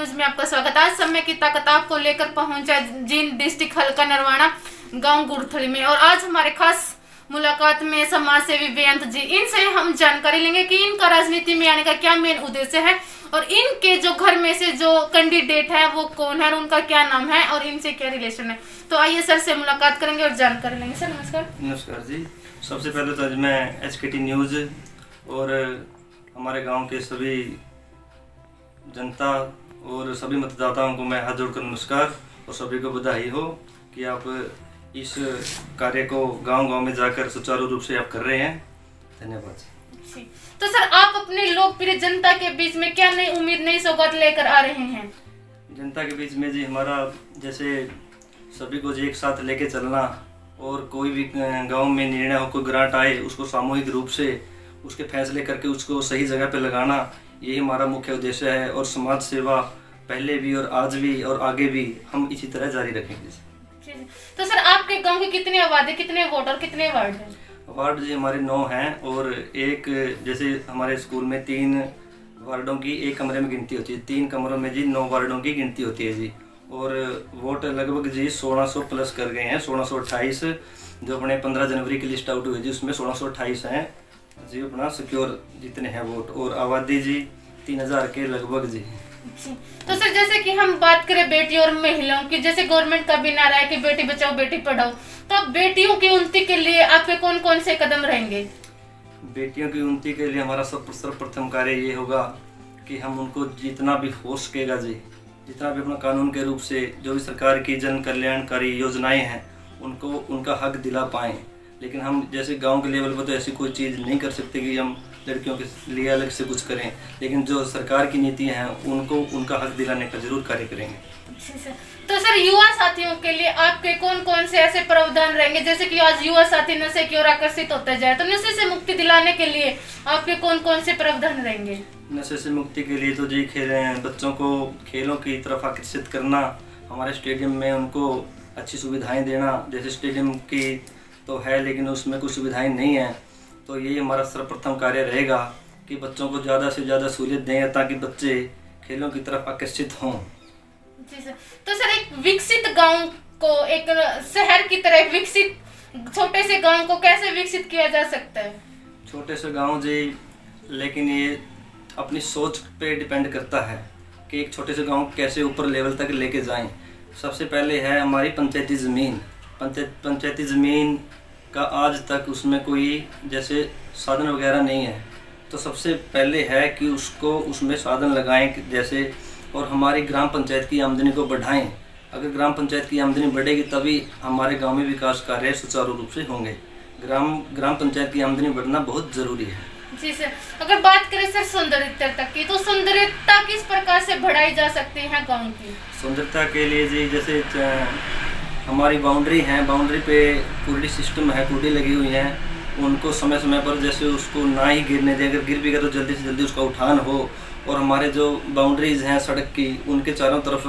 News में आपका स्वागत। आज समय की ताकत आपको लेकर पहुंचा जींद डिस्ट्रिक्ट हल्का नरवाना गांव गुड़थली में, और आज हमारे खास मुलाकात में समाज सेवी बेअंत जी। इनसे हम जानकारी लेंगे कि इनका राजनीति में आने का क्या मेन उद्देश्य है और इनके जो घर में से जो कैंडिडेट है वो कौन है और उनका क्या नाम है और इनसे क्या रिलेशन है। तो आइए सर से मुलाकात करेंगे और जानकारी लेंगे। सर नमस्कार। नमस्कार जी। सबसे पहले तो आज मैं HKT न्यूज़ और हमारे गांव के सभी जनता और सभी मतदाताओं को मैं हाथ जोड़कर नमस्कार और सभी को बधाई हो कि आप इस कार्य को गांव-गांव में जाकर सुचारू रूप से आप कर रहे हैं। धन्यवाद। तो सर आप अपने लोकप्रिय जनता के बीच में क्या नई उम्मीद नई सौगात लेकर आ रहे हैं? जनता के बीच में जी हमारा जैसे सभी को जी एक साथ लेके चलना और कोई भी गांव में निर्णय हो, कोई ग्रांट आए उसको सामूहिक रूप से उसके फैसले करके उसको सही जगह पे लगाना, यही हमारा मुख्य उद्देश्य है। और समाज सेवा पहले भी और आज भी और आगे भी हम इसी तरह जारी रखेंगे। तो सर आपके गांव की कितनी आबादी, कितने वोट और कितने वार्ड हैं? वार्ड जी हमारे 9 हैं और एक जैसे हमारे स्कूल में 3 वार्डों की एक कमरे में गिनती होती है, 3 कमरों में जी 9 वार्डों की गिनती होती है जी। और वोट लगभग जी 1600 प्लस कर गए हैं, 1628 जो अपने 15 जनवरी की लिस्ट आउट हुई जी उसमें 1628 हैं जी अपना सिक्योर जितने हैं वोट। और आबादी जी 3000 के लगभग जी। तो सर जैसे कि हम बात करें बेटी और महिलाओं की, जैसे गवर्नमेंट का भी नारा है कि बेटी बचाओ बेटी पढ़ाओ, तो अब बेटियों की उन्नति के लिए आपके कौन कौन से कदम रहेंगे? बेटियों की उन्नति के लिए हमारा सर्वप्रथम कार्य ये होगा कि हम उनको जितना भी हो सकेगा जी, जितना भी अपना कानून के रूप से जो भी सरकार की जन कल्याणकारी योजनाएं हैं उनको उनका हक दिला पाएँ। लेकिन हम जैसे गांव के लेवल पर तो ऐसी कोई चीज़ नहीं कर सकते कि हम लड़कियों के लिए अलग से कुछ करें, लेकिन जो सरकार की नीतियां हैं उनको उनका हक दिलाने का जरूर कार्य करेंगे। तो सर युवा साथियों के लिए आपके कौन कौन से ऐसे प्रावधान रहेंगे, जैसे कि आज युवा साथी नशे की ओर आकर्षित होते जाए, तो नशे से मुक्ति दिलाने के लिए आपके कौन कौन से प्रावधान रहेंगे? नशे से मुक्ति के लिए तो जी बच्चों को खेलों की तरफ आकर्षित करना, हमारे स्टेडियम में उनको अच्छी सुविधाएं देना। जैसे स्टेडियम की तो है लेकिन उसमें कुछ सुविधाएं नहीं हैं, तो यही हमारा सर्वप्रथम कार्य रहेगा कि बच्चों को ज़्यादा से ज़्यादा सहूलियत दें ताकि बच्चे खेलों की तरफ आकर्षित हों। जी सर। तो सर एक विकसित गांव को एक शहर की तरह विकसित छोटे से गांव को कैसे विकसित किया जा सकता है? छोटे से गांव जी, लेकिन ये अपनी सोच पे डिपेंड करता है कि एक छोटे से गांव कैसे ऊपर लेवल तक लेके जाएं। सबसे पहले है हमारी पंचायती ज़मीन। पंचायती ज़मीन का आज तक उसमें कोई जैसे साधन वगैरह नहीं है, तो सबसे पहले है कि उसको उसमें साधन लगाएं जैसे, और हमारी ग्राम पंचायत की आमदनी को बढ़ाएं। अगर ग्राम पंचायत की आमदनी बढ़ेगी तभी हमारे गांव में विकास कार्य सुचारू रूप से होंगे। ग्राम पंचायत की आमदनी बढ़ना बहुत ज़रूरी है। जी सर। अगर बात करें सर सौंदर्यता की, तो सौंदर्यता किस प्रकार से बढ़ाई जा सकती है गाँव की? सौंदर्यता के लिए जी जैसे हमारी बाउंड्री है, बाउंड्री पे कूड़ी सिस्टम है, कूड़ी लगी हुई है, उनको समय समय पर जैसे उसको ना ही गिरने दें, अगर गिर भी गया तो जल्दी से जल्दी उसका उठान हो। और हमारे जो बाउंड्रीज हैं सड़क की उनके चारों तरफ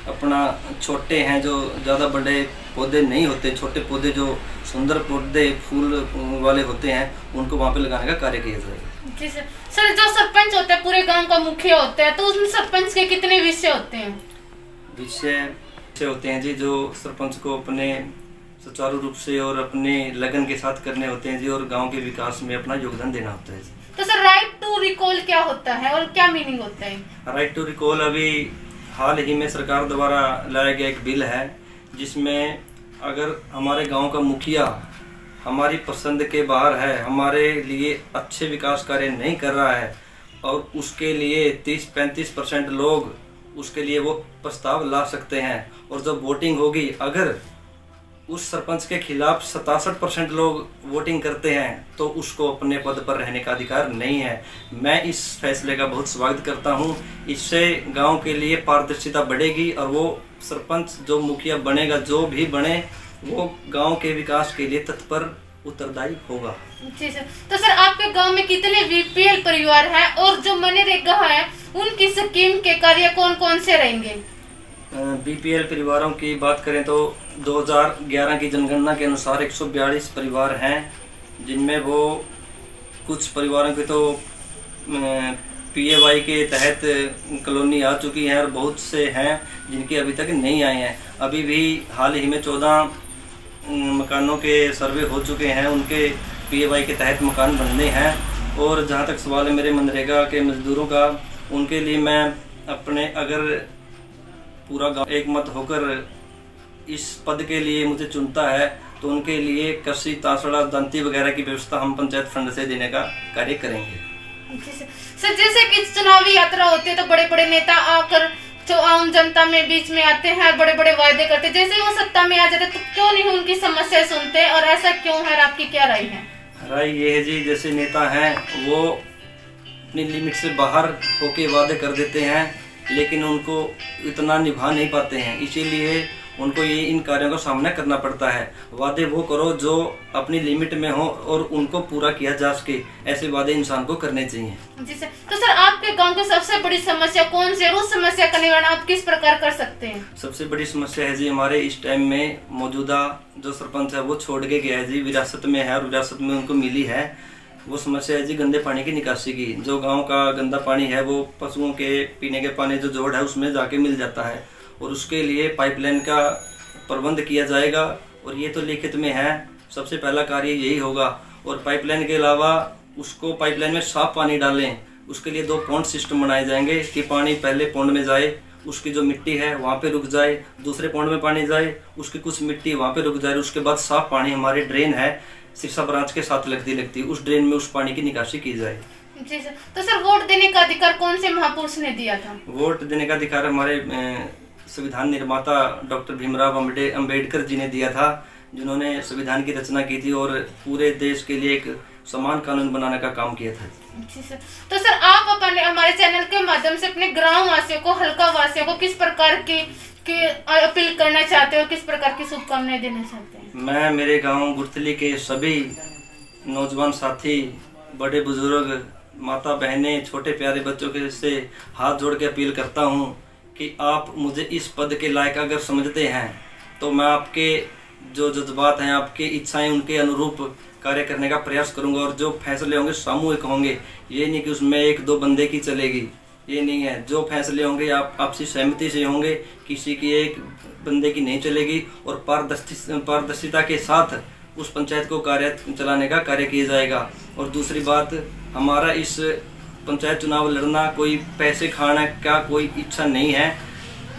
अपना छोटे हैं जो ज़्यादा बड़े पौधे नहीं होते, छोटे पौधे जो सुंदर पौधे फूल वाले होते हैं उनको वहाँ पे लगाने का कार्य किया जाएगा। जी सर। सर जो सरपंच होता है पूरे गाँव का मुखिया होता है, तो उस सरपंच के कितने विषय होते हैं? विषय होते हैं जी जो सरपंच को अपने सुचारू रूप से और अपने लगन के साथ करने होते हैं जी, और गांव के विकास में अपना योगदान देना होता है जी। तो सर राइट टू रिकॉल क्या होता है और क्या मीनिंग होता है? राइट टू रिकॉल अभी हाल ही में सरकार द्वारा लाया गया एक बिल है जिसमें अगर हमारे गांव का मुखिया हमारी पसंद के बाहर है, हमारे लिए अच्छे विकास कार्य नहीं कर रहा है और उसके लिए 30-35% लोग उसके लिए वो प्रस्ताव ला सकते हैं, और जब वोटिंग होगी अगर उस सरपंच के खिलाफ 67% लोग वोटिंग करते हैं तो उसको अपने पद पर रहने का अधिकार नहीं है। मैं इस फैसले का बहुत स्वागत करता हूं। इससे गांव के लिए पारदर्शिता बढ़ेगी और वो सरपंच जो मुखिया बनेगा, जो भी बने, वो गांव के विकास के लिए तत्पर उत्तरदायी होगा। जी सर। तो सर आपके गांव में कितने BPL परिवार हैं और जो मनरेगा है उनकी स्कीम के कार्य कौन कौन से रहेंगे? BPL परिवारों की बात करें तो 2011 की जनगणना के अनुसार 142 परिवार हैं, जिनमें वो कुछ परिवारों के तो PAY के तहत कॉलोनी आ चुकी हैं और बहुत से हैं जिनके अभी तक नहीं आए हैं। अभी भी हाल ही में 14 मकानों के सर्वे हो चुके हैं, उनके PAY के तहत मकान बनने हैं। और जहाँ तक सवाल है मेरे मनरेगा के मजदूरों का, उनके लिए मैं अपने अगर पूरा गाँव एक मत होकर इस पद के लिए मुझे चुनता है तो उनके लिए कसी तासड़ा दंती वगैरह की व्यवस्था हम पंचायत फंड से देने का कार्य करेंगे। सर जैसे कि चुनावी यात्रा होती है तो बड़े बड़े नेता आकर जो आम जनता में बीच में आते हैं और बड़े बड़े वायदे करते हैं, जैसे वो सत्ता में आ जाते तो क्यों नहीं उनकी समस्या सुनते और ऐसा क्यों है? आपकी क्या राय है? राय ये है जी, जैसे नेता हैं वो अपनी लिमिट से बाहर होके वादे कर देते हैं लेकिन उनको इतना निभा नहीं पाते हैं, इसीलिए उनको ये इन कार्यों का सामना करना पड़ता है। वादे वो करो जो अपनी लिमिट में हो और उनको पूरा किया जा सके, ऐसे वादे इंसान को करने चाहिए। जी सर। तो सर आपके गांव की सबसे बड़ी समस्या कौन सी है? उस समस्या का निवारण आप किस प्रकार कर सकते हैं? सबसे बड़ी समस्या है जी, हमारे इस टाइम में मौजूदा जो सरपंच है वो छोड़ के गया है जी, विरासत में है और विरासत में उनको मिली है। वो समस्या है जी गंदे पानी की निकासी की। जो गाँव का गंदा पानी है वो पशुओं के पीने के पानी जो जोड़ है उसमें जाके मिल जाता है और उसके लिए पाइपलाइन का प्रबंध किया जाएगा और ये तो लिखित में है। सबसे पहला कार्य यही होगा। और पाइपलाइन के अलावा उसको पाइपलाइन में साफ पानी डालें, उसके लिए 2 पॉन्ड सिस्टम बनाए जाएंगे कि पानी पहले पॉन्ड में जाए, उसकी जो मिट्टी है वहाँ पे रुक जाए, दूसरे पॉन्ड में पानी जाए, उसकी कुछ मिट्टी वहाँ पे रुक जाए, उसके बाद साफ पानी हमारे ड्रेन है सिरसा ब्रांच के साथ लगती उस ड्रेन में उस पानी की निकासी की जाए। जी सर। तो सर वोट देने का अधिकार कौन से महापुरुष ने दिया था? वोट देने का अधिकार हमारे संविधान निर्माता डॉक्टर भीमराव अंबेडकर जी ने दिया था, जिन्होंने संविधान की रचना की थी और पूरे देश के लिए एक समान कानून बनाने का काम किया था। जी सर। तो सर आप अपने हमारे चैनल के माध्यम से अपने ग्राम वासियों को, हल्का वासियों को किस प्रकार की अपील करना चाहते हो, किस प्रकार की शुभकामनाएं देना चाहते हैं? मैं मेरे गाँव गुरथली के सभी नौजवान साथी, बड़े बुजुर्ग, माता बहनें, छोटे प्यारे बच्चों के से हाथ जोड़ के अपील करता हूँ कि आप मुझे इस पद के लायक अगर समझते हैं तो मैं आपके जो जज्बात हैं, आपकी इच्छाएं, उनके अनुरूप कार्य करने का प्रयास करूंगा और जो फैसले होंगे सामूहिक होंगे। ये नहीं कि उसमें 1-2 बंदे की चलेगी, ये नहीं है। जो फैसले होंगे आप आपसी सहमति से होंगे, किसी की एक बंदे की नहीं चलेगी और पारदर्शिता के साथ उस पंचायत को कार्य चलाने का कार्य किया जाएगा। और दूसरी बात, हमारा इस पंचायत चुनाव लड़ना कोई पैसे खाने का कोई इच्छा नहीं है,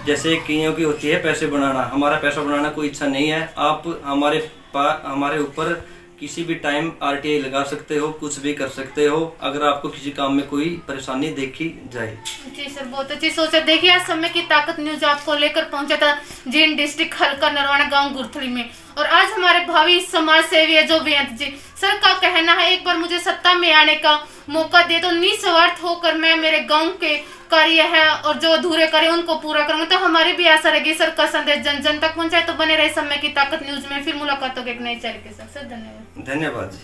जैसे कईयों की होती है पैसे बनाना। हमारा पैसा बनाना कोई इच्छा नहीं है। आप हमारे ऊपर किसी भी टाइम RTI लगा सकते हो, कुछ भी कर सकते हो अगर आपको किसी काम में कोई परेशानी देखी जाए। जी सर, बहुत अच्छी सोच है। देखिए आज समय की ताकत न्यूज आपको लेकर पहुंचा था जींद डिस्ट्रिक्ट हल्का नरवाना गांव गुरथली में, और आज हमारे भावी समाज सेवी है जो बेअंत जी सर का कहना है, एक बार मुझे सत्ता में आने का मौका दे तो निस्वार्थ होकर मैं मेरे गांव के कार्य है और जो अधूरे कार्य उनको पूरा करूंगा। तो हमारी भी आशा रहेगी सर का संदेश जन जन तक पहुंचाए। तो बने रहे समय की ताकत न्यूज में, फिर मुलाकात होगी एक नई चैनल के साथ। सर धन्यवाद। धन्यवाद जी।